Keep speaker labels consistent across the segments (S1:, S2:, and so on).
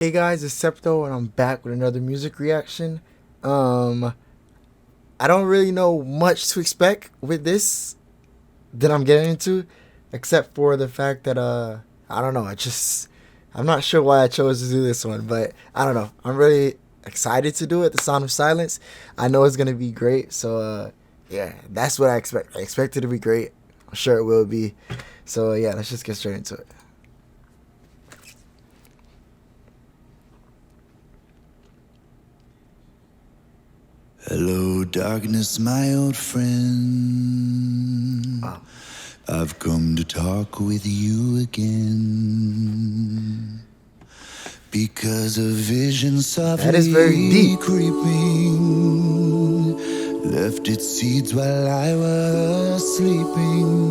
S1: Hey guys, it's Septo and I'm back with another music reaction. Um I don't really know much to expect with this that I'm getting into, except for the fact that I don't know, I'm not sure why I chose to do this one, but I don't know. I'm really excited to do it, The Sound of Silence. I know it's gonna be great, so yeah, that's what I expect. I expect it to be great. I'm sure it will be. So yeah, let's just get straight into it.
S2: Hello, darkness, my old friend.
S1: Wow.
S2: I've come to talk with you again. Because a vision softly
S1: That is very deep.
S2: creeping left its seeds while I was sleeping.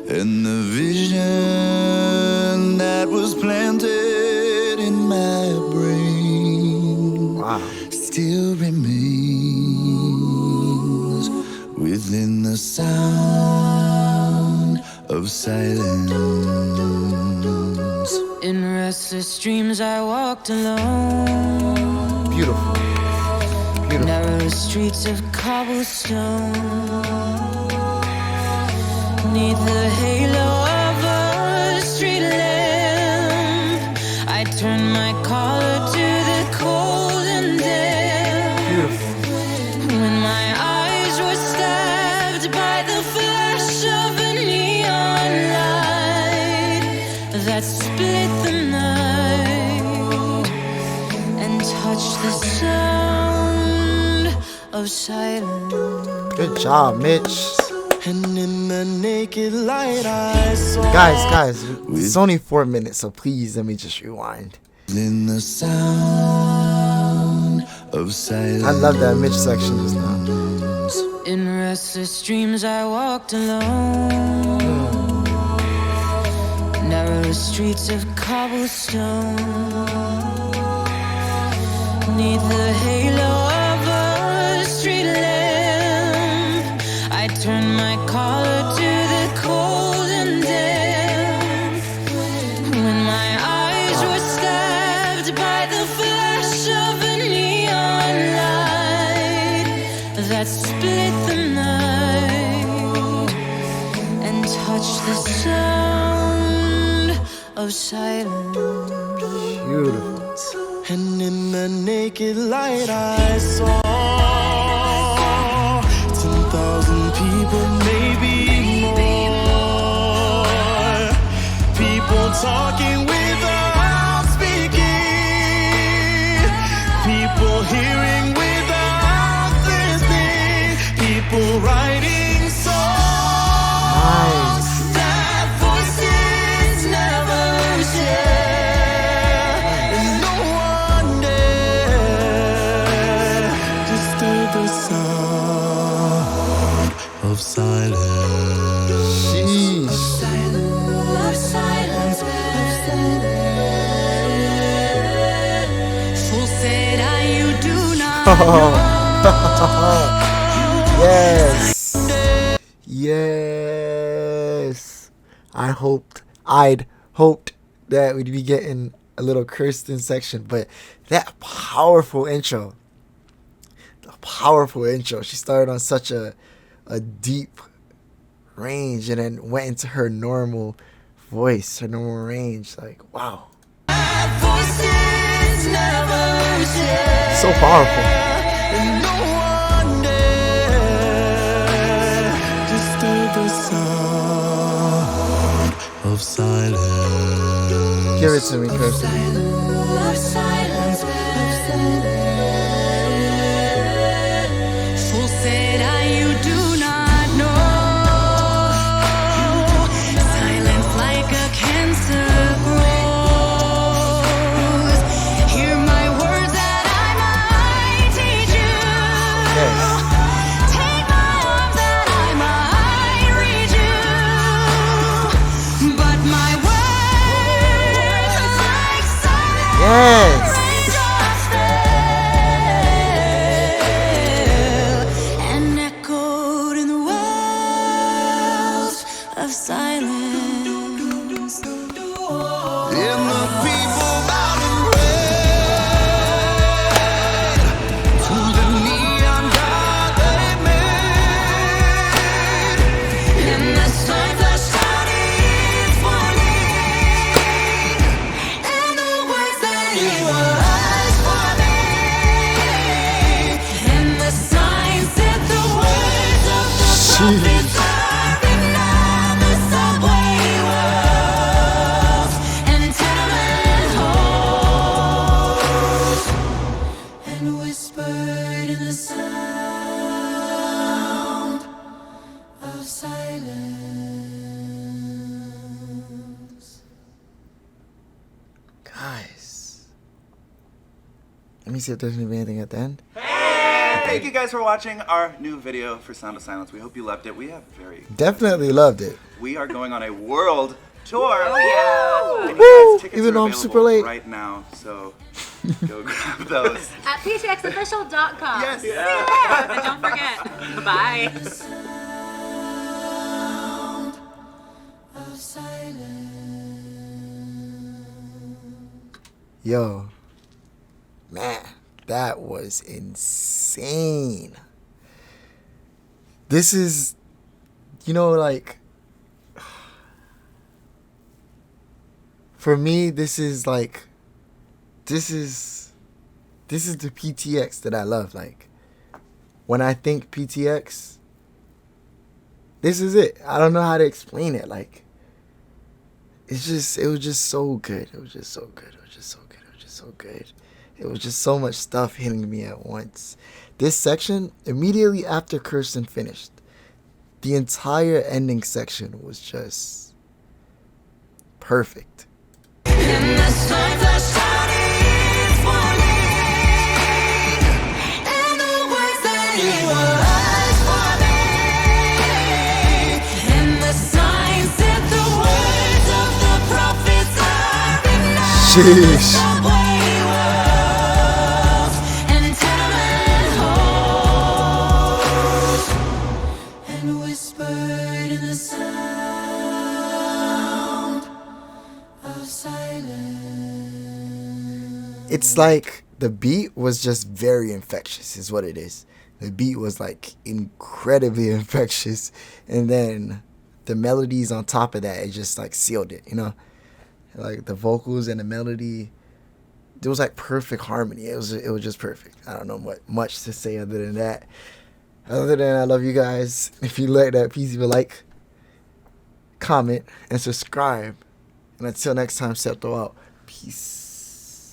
S2: And the vision that was planted in my brain
S1: Wow.
S2: still remains within the sound of silence.
S3: In restless dreams I walked alone.
S1: Beautiful. Beautiful.
S3: Narrow streets of cobblestone. Neath the halo of a street lamp, I turned my collar to the cold and damp.
S1: Beautiful.
S3: When my eyes were stabbed by the flash of a neon light that split the night and touched the sound of silence.
S1: Good job, Mitch.
S2: And in the naked light I saw,
S1: Guys, it's only 4 minutes, so please let me just rewind.
S2: within the sound of silence.
S1: I love that Mitch section just now.
S3: In restless dreams I walked alone. Narrow streets of cobblestone. Neath the halo of a street lamp, I turned my collar to the cold and damp. When my eyes were stabbed by the flash of a neon light that split the night and touched the sound of silence.
S1: Beautiful.
S2: And in the naked light I saw 10,000 people, maybe more. People talking without speaking. People hearing without listening. People writing songs
S1: Nice.
S2: that voices never share. And no one dare disturb the sound of silence.
S1: Sheesh.
S3: Fool said I, you do not
S1: Yes. Yes. I'd hoped that we'd be getting a little Kirsten section, but that powerful intro. The powerful intro. She started on such a deep range and then went into her normal voice, her normal range. Like, wow.
S2: Voices never share.
S1: So powerful.
S2: And no one dare disturb the sound of silence.
S1: Give it to me, Kirsten.
S3: Fool said I, you do not know. Silence like a cancer grows. Hear my words that I might teach you.
S1: Yes.
S3: Take my arms that I might reach you. But my words like silence.
S1: Yes.
S3: And echoed in the wells of silence.
S2: And the people
S1: Let me see if there's gonna be anything at the end.
S4: Thank you guys for watching our new video for Sound of Silence. We hope you loved it. We have
S1: Definitely loved it.
S4: We are going on a world tour.
S5: Oh yeah.
S4: And you guys, tickets
S1: Even
S4: are
S1: though I'm
S4: available
S1: super late.
S4: right now, so go grab those.
S5: At ptxofficial.com.
S4: Yes.
S5: Yeah, and don't forget. Bye.
S1: Yo, man, that was insane. This is, like, for me, this is the PTX that I love. Like, when I think PTX, this is it. I don't know how to explain it. Like, it was just so good. It was just so good. It was just so good. It was just so good. It was just so much stuff hitting me at once. This section, immediately after Kirsten finished, the entire ending section was just perfect.
S3: And the signs are shining, warning, and the words that you were warning, and the signs that the words of the prophets are enough.
S1: Sheesh.
S3: And tenement halls, and whispered in the sound of silence.
S1: It's like the beat was just very infectious, is what it is. The beat was like incredibly infectious, and then the melodies on top of that, it just like sealed it, like the vocals and the melody. It was like perfect harmony. It was just perfect. I don't know what much to say other than that. Other than I love you guys. If you like that, please leave a like, comment, and subscribe. And until next time, Septo out. Peace.